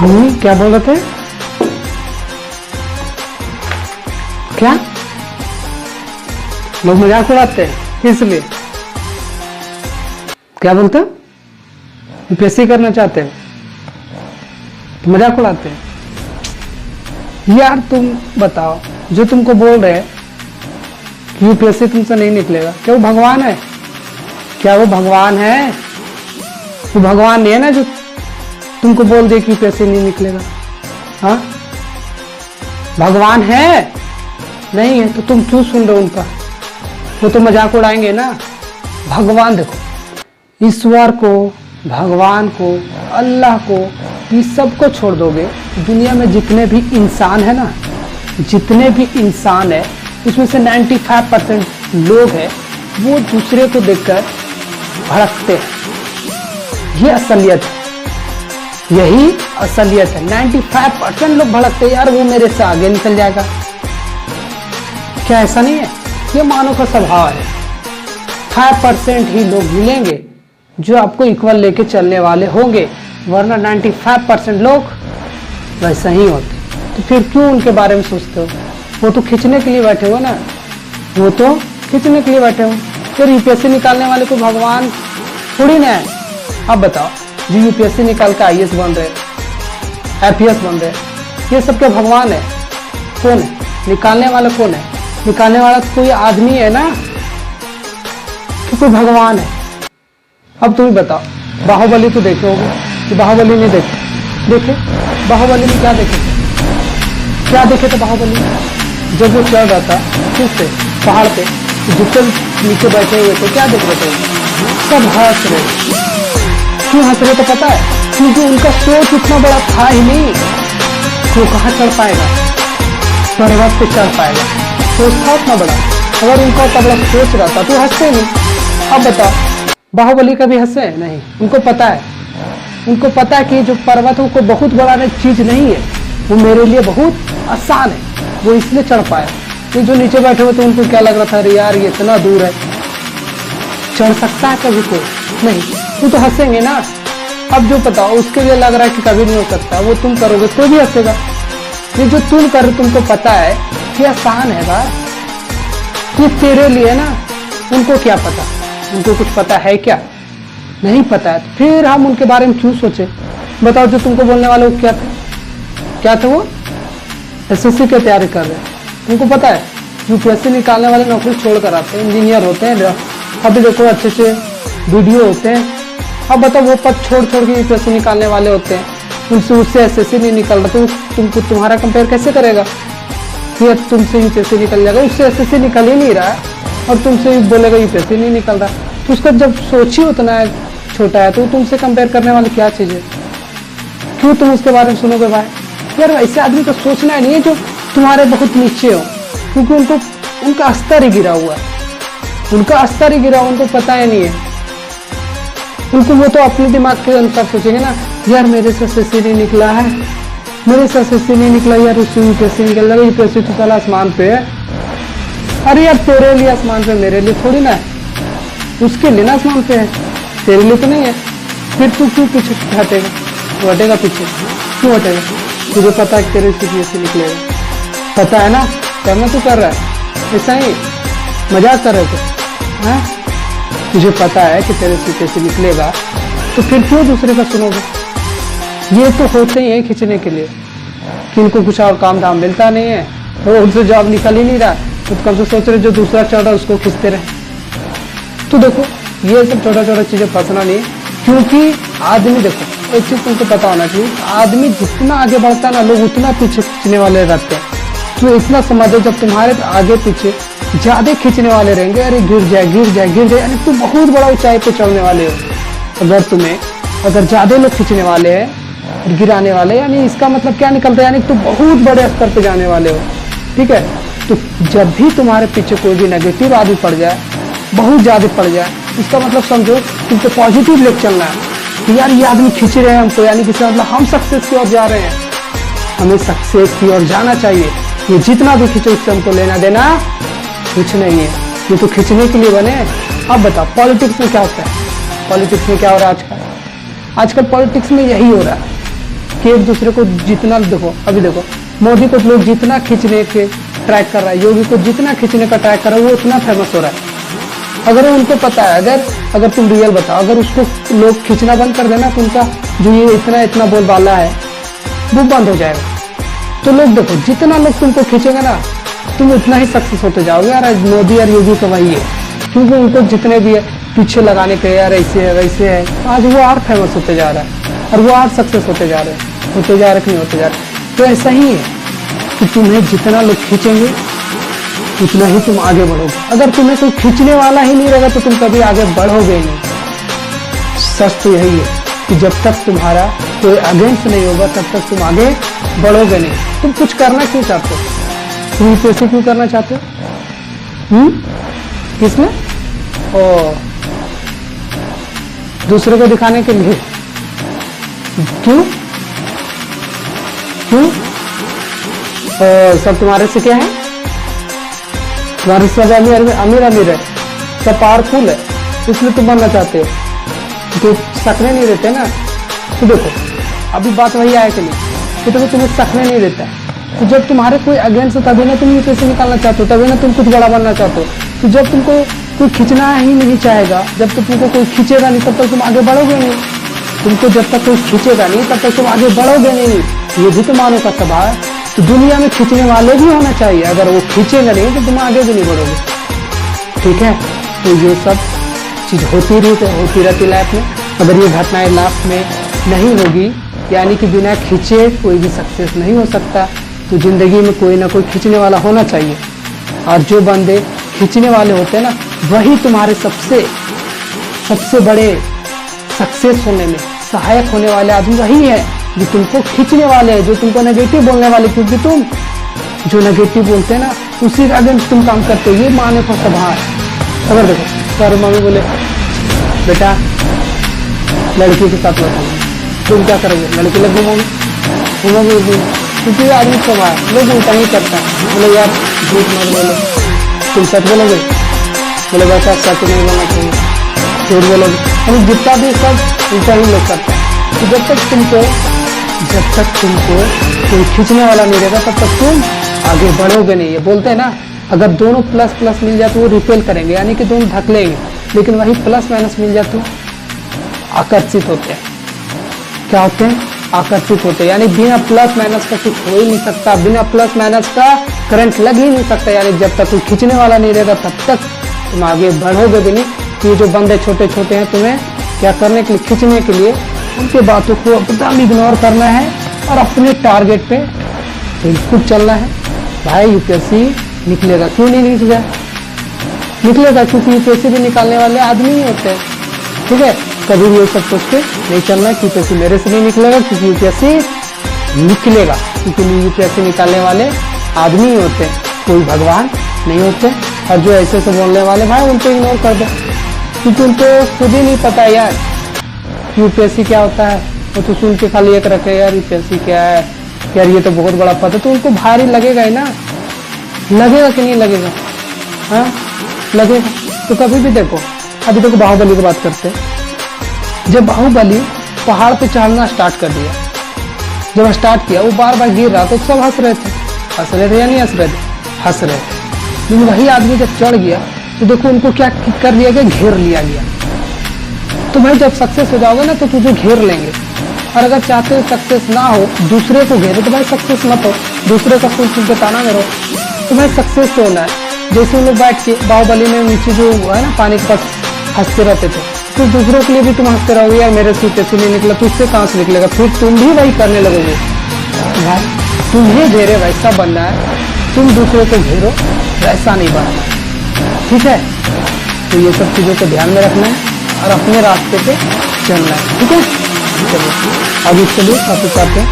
क्या बोल रहे थे? क्या लोग मजाक उड़ाते हैं किस लिए? क्या बोलते हो? यूपीएससी करना चाहते हो तो मजाक उड़ाते हैं यार। तुम बताओ, जो तुमको बोल रहे हैं कि यूपीएससी तुमसे नहीं निकलेगा, क्या वो भगवान है? क्या वो भगवान है? वो भगवान नहीं है ना जो तुमको बोल दे कि यूपीएससी नहीं निकलेगा। हाँ, भगवान है? नहीं है तो तुम क्यों सुन रहे हो उनका? वो तो मजाक उड़ाएंगे ना। भगवान देखो, ईश्वर को, भगवान को, अल्लाह को, ये सबको छोड़ दोगे, दुनिया में जितने भी इंसान है ना, जितने भी इंसान है उसमें से 95% लोग हैं वो दूसरे को देखकर भड़कते हैं। ये असलियत है, यही असलियत है। 95% लोग भड़कते हैं, यार वो मेरे से आगे निकल जाएगा। क्या ऐसा नहीं है? ये मानव का स्वभाव है। 5% ही लोग मिलेंगे जो आपको इक्वल लेके चलने वाले होंगे, वरना 95% लोग वैसा ही होते। तो फिर क्यों उनके बारे में सोचते हो? वो तो खींचने के लिए बैठे हो ना, वो तो खींचने के लिए बैठे हो। फिर यूपीएससी निकालने वाले को भगवान थोड़ी ना है। अब बताओ, जो यूपीएससी निकाल के आईएएस बन रहे, एपीएस बन रहे, ये सब क्या भगवान है? कौन है निकालने वाला? कौन है निकालने वाला? तो कोई आदमी है ना कि कोई भगवान है? अब तुम बताओ, बाहुबली तो देखे होगे कि बाहुबली नहीं देखे? देखे? बाहुबली में क्या देखे? क्या देखे थे बाहुबली? जब वो चल रहा था किस पे, पहाड़ पे, जितने नीचे बैठे हुए थे क्या देख रहे थे? सब हंस रहे। क्यों हंस रहे? तो पता है, क्योंकि उनका सोच इतना बड़ा था ही नहीं। वो कहाँ चढ़ पाएगा? पर्वत पे चढ़ पाएगा? सोच था उतना बड़ा? अगर उनका उतना बड़ा सोच रहा था तो हंसते नहीं। अब बताओ, बाहुबली कभी हंसे? नहीं। उनको पता है, उनको पता है कि जो पर्वत है वो बहुत बड़ा चीज नहीं है, वो मेरे लिए बहुत आसान है, वो इसलिए चढ़ पाया। ये जो नीचे बैठे हुए थे उनको क्या लग रहा था? अरे यार ये इतना दूर है, चढ़ सकता है कभी कोई? नहीं। वो तो हंसेंगे ना। अब जो बताओ उसके लिए लग रहा है कि कभी नहीं हो सकता, वो तुम करोगे तो भी हंसेगा। ये जो तुम कर रहे तुमको पता है कि आसान है भाई, ये तेरे लिए ना। उनको क्या पता? उनको कुछ पता है क्या? नहीं पता है। फिर हम उनके बारे में क्यों सोचे? बताओ, जो तुमको बोलने वाले वो क्या थे? क्या थे वो? एसएससी की तैयारी कर रहे हैं। तुमको पता है यूपीएससी निकालने वाले नौकरी छोड़ कर आते हैं, इंजीनियर होते हैं। अभी देखो अच्छे अच्छे वीडियो होते हैं। अब बताओ, वो पद छोड़ छोड़ के यूपीएससी निकालने वाले होते हैं, उससे एसएससी नहीं निकल रहा तो तुमको तुम्हारा कंपेयर कैसे करेगा? कि तुमसे यूपीएससी निकल जाएगा, उससे एसएससी निकल ही नहीं रहा है और तुमसे बोलेगा यूपीएससी नहीं निकल रहा। तो उसका जब सोच ही उतना है, छोटा है, तो तुमसे कंपेयर करने वाली क्या चीज है? क्यों तुम उसके बारे में सुनोगे भाई? यार ऐसे आदमी को सोचना नहीं है जो तुम्हारे बहुत नीचे हो, क्योंकि उनको उनका स्तर ही गिरा हुआ है। उनका स्तर ही गिरा, उनको पता ही नहीं है। उनको वो तो अपने दिमाग के अनुसार सोचेंगे ना, यार मेरे से एसएससी नहीं निकला है, मेरे से एसएससी नहीं निकला, यार उससे यूपीएससी निकल जाएगा, यूपीएससी तो साला आसमान पे है। अरे यार तेरे लिए आसमान पे, मेरे लिए थोड़ी ना है। उसके लिए ना आसमान पे है, तेरे लिए तो नहीं है। फिर तू क्यों पीछे हटेगा? तू हटेगा पीछे क्यों हटेगा? तुझे पता है कि तेरे से यूपीएससी निकलेगा, पता है ना, करना तू कर रहा है। ऐसा ही मजाक कर रहे थे? हाँ, तुझे पता है कि तेरे से यूपीएससी निकलेगा, तो फिर क्यों दूसरे का सुनोगे? ये तो होते ही है खींचने के लिए कि इनको कुछ और काम धाम मिलता नहीं है, वो उनसे जॉब निकल ही नहीं रहा, तो कब से सोच रहे जो दूसरा चल रहा है उसको खींचते रहे। तो देखो, ये सब छोटा छोटा चीजें फंसना नहीं, क्योंकि आदमी देखो एक चीज तुमको पता होना चाहिए, आदमी जितना आगे बढ़ता है ना, लोग उतना पीछे खींचने वाले रहते हैं। तो इतना समझो, जब तुम्हारे आगे पीछे ज्यादा खींचने वाले रहेंगे, अरे गिर जाए गिर जाए गिर जाए, यानी तुम बहुत बड़ा ऊंचाई पे चढ़ने वाले हो। अगर ज्यादा लोग खींचने वाले हैं, गिराने वाले, यानी इसका मतलब क्या निकलता है? यानी तुम बहुत बड़े स्तर पे जाने वाले हो। ठीक है, तो जब भी तुम्हारे पीछे कोई भी नेगेटिव आदमी पड़ जाए, बहुत ज्यादा पड़ जाए, इसका मतलब समझो तुमको पॉजिटिव लेके चलना है कि यार ये आदमी खींच रहे हैं हमको, यानी किसी मतलब हम सक्सेस की ओर जा रहे हैं, हमें सक्सेस की ओर जाना चाहिए। ये जितना भी खींचो उससे हमको लेना देना कुछ नहीं है, ये तो खींचने के लिए बने। अब बताओ पॉलिटिक्स में क्या होता है? पॉलिटिक्स में क्या हो रहा है आजकल? आजकल पॉलिटिक्स में यही हो रहा है कि एक दूसरे को जितना, देखो अभी देखो मोदी को लोग जितना खींचने के ट्राई कर रहा है, योगी को जितना खींचने का ट्राई कर रहा है, वो उतना फेमस हो रहा है। अगर उनको पता है, अगर तुम रियल बताओ, अगर उसको लोग खींचना बंद कर देना तो उनका जो ये इतना बोलबाला है वो बंद हो जाएगा। तो लोग देखो जितना लोग तुमको खींचेगा ना, तुम उतना ही सक्सेस होते जाओगे। यार मोदी और योगी का वही है, क्योंकि उनको जितने भी पीछे लगाने के यार ऐसे है वैसे है, आज वो और फेमस होते जा रहा है और वो और सक्सेस होते जा रहे हैं, होते जा रहे नहीं होते जा रहे। तो ऐसा ही है कि तुम्हें जितना लोग खींचेंगे उतना ही तुम आगे बढ़ोगे। अगर तुम्हें कोई खींचने वाला ही नहीं रहेगा तो तुम कभी आगे बढ़ोगे नहीं। सच तो यही है कि जब तक तुम्हारा कोई अगेंस्ट नहीं होगा तब तक तुम आगे बढ़ोगे नहीं। तुम कुछ करना क्यों चाहते हो? तुम यूपीएससी क्यों करना चाहते हो? किसमें? ओ, दूसरे को दिखाने के लिए। क्यों? सब तुम्हारे से क्या है? तुम्हारे सब अमीर है, सब पावरफुल है, इसलिए तुम बनना चाहते हो। तो सकने नहीं देते ना। तो देखो अभी बात वही आया कि नहीं, तो तुम्हें सकने नहीं देता है। तो जब तुम्हारे कोई अगेंस्ट हो तभी ना तुम यूपीएससी निकालना चाहते हो, तभी ना तुम कुछ बड़ा बनना चाहते हो। तो जब तुमको कोई खींचना ही नहीं चाहेगा, जब तक तुमको कोई खींचेगा नहीं तब तक तुम आगे बढ़ोगे नहीं। तुमको जब तक कोई खींचेगा नहीं तब तक तुम आगे बढ़ोगे नहीं। ये भी तो मानव का स्वभाव है। तो दुनिया में खींचने वाले भी होना चाहिए, अगर वो खींचेगा नहीं तो तुम आगे भी नहीं बढ़ोगे। ठीक है, तो ये सब चीज होती रहती लाइफ में। अगर ये घटनाएं लाइफ में नहीं होगी, यानी कि बिना खींचे कोई भी सक्सेस नहीं हो सकता, तो जिंदगी में कोई ना कोई खींचने वाला होना चाहिए। और जो बंदे खींचने वाले होते हैं ना, वही तुम्हारे सबसे बड़े सक्सेस होने में सहायक होने वाले आदमी वही है जो तुमको खींचने वाले हैं, जो तुमको नेगेटिव बोलने वाले। क्योंकि तुम जो नेगेटिव बोलते हैं ना, उसी के अगेंस्ट तुम काम करते हो। ये माने को स्वभाव है। अगर देखो सर मम्मी बोले बेटा लड़की के साथ बैठोगे, तुम क्या करोगे? लड़की लग घूमोगे, क्योंकि आदमी स्वभाव है, लोग उल्टा ही करता है। बोले यार झूठ मत बोलो, तुम सच बोलोगे? बोले वैसा सच नहीं बोलना चाहिए, झूठ बोलोगे। जितना भी सब उल्टा ही लोग करते हैं। तो जब तक तुमको कोई खींचने वाला नहीं रहेगा तब तक तुम आगे बढ़ोगे नहीं। ये बोलते हैं ना, अगर दोनों प्लस प्लस मिल जाए तो वो रिपेल करेंगे, यानी कि दोनों ढकलेंगे, लेकिन वही प्लस माइनस मिल जाए तो आकर्षित होते हैं। क्या होते हैं? आकर्षित होते हैं। यानी बिना प्लस माइनस का कुछ हो ही नहीं सकता, बिना प्लस माइनस का करंट लग ही नहीं सकता। यानी जब तक कोई खींचने वाला नहीं रहेगा तब तक तुम आगे बढ़ोगे भी नहीं। ये जो बंदे छोटे छोटे हैं, तुम्हें क्या करने के लिए? खींचने के लिए। उनके बातों को एकदम इग्नोर करना है और अपने टारगेट पे बिल्कुल चलना है। भाई यूपीएससी निकलेगा, क्यों नहीं निकलेगा? निकलेगा क्योंकि यूपीएससी भी निकालने वाले आदमी ही होते हैं। ठीक है, कभी भी ये सब सोच के नहीं चलना कि यूपीएससी मेरे से नहीं निकलेगा, क्योंकि यूपीएससी निकलेगा, क्योंकि यूपीएससी निकालने वाले आदमी ही होते हैं, कोई भगवान नहीं होते। और जो ऐसे से बोलने वाले भाई उनको इग्नोर कर दो, क्योंकि उनको खुद ही नहीं पता यार यूपीएससी क्या होता है। वो तो सुन के खाली एक रखे यार यूपीएससी क्या है, यार ये तो बहुत बड़ा पद है। तो उनको भारी लगेगा ही ना, लगेगा कि नहीं लगेगा? हाँ लगेगा। तो कभी भी देखो, अभी देखो बाहुबली की बात करते हैं। जब बाहुबली पहाड़ पे चढ़ना स्टार्ट कर दिया, जब स्टार्ट किया, वो बार बार गिर रहा तो सब हंस रहे थे या नहीं हंस रहे थे? हंस रहे थे। लेकिन वही आदमी जब चढ़ गया तो देखो उनको क्या कर दिया गया, घेर लिया गया। तो भाई जब सक्सेस हो जाओगे ना तो तुझे घेर लेंगे। और अगर चाहते हो सक्सेस ना हो, दूसरे को घेरो, तो भाई सक्सेस मत हो, दूसरे का सुन सुन के ताना में रहो। तो भाई सक्सेस तो होना है। जैसे उन लोग बैठ के बाहुबली में नीचे जो है ना पानी के पास हंसते रहते थे, तो दूसरों के लिए भी तुम हंसते रहोगे, यार मेरे से यूपीएससी नहीं निकला, तुझसे कहाँ से निकलेगा? फिर तुम भी वही करने लगोगे। भाई तुम्हें घेरे वैसा बनना है, तुम दूसरों को घेरो वैसा नहीं बनना। ठीक है, तो ये सब चीज़ों को ध्यान में रखना है और अपने रास्ते पे चलना है। ठीक है, चलिए आगे चलिए वापस आते हैं।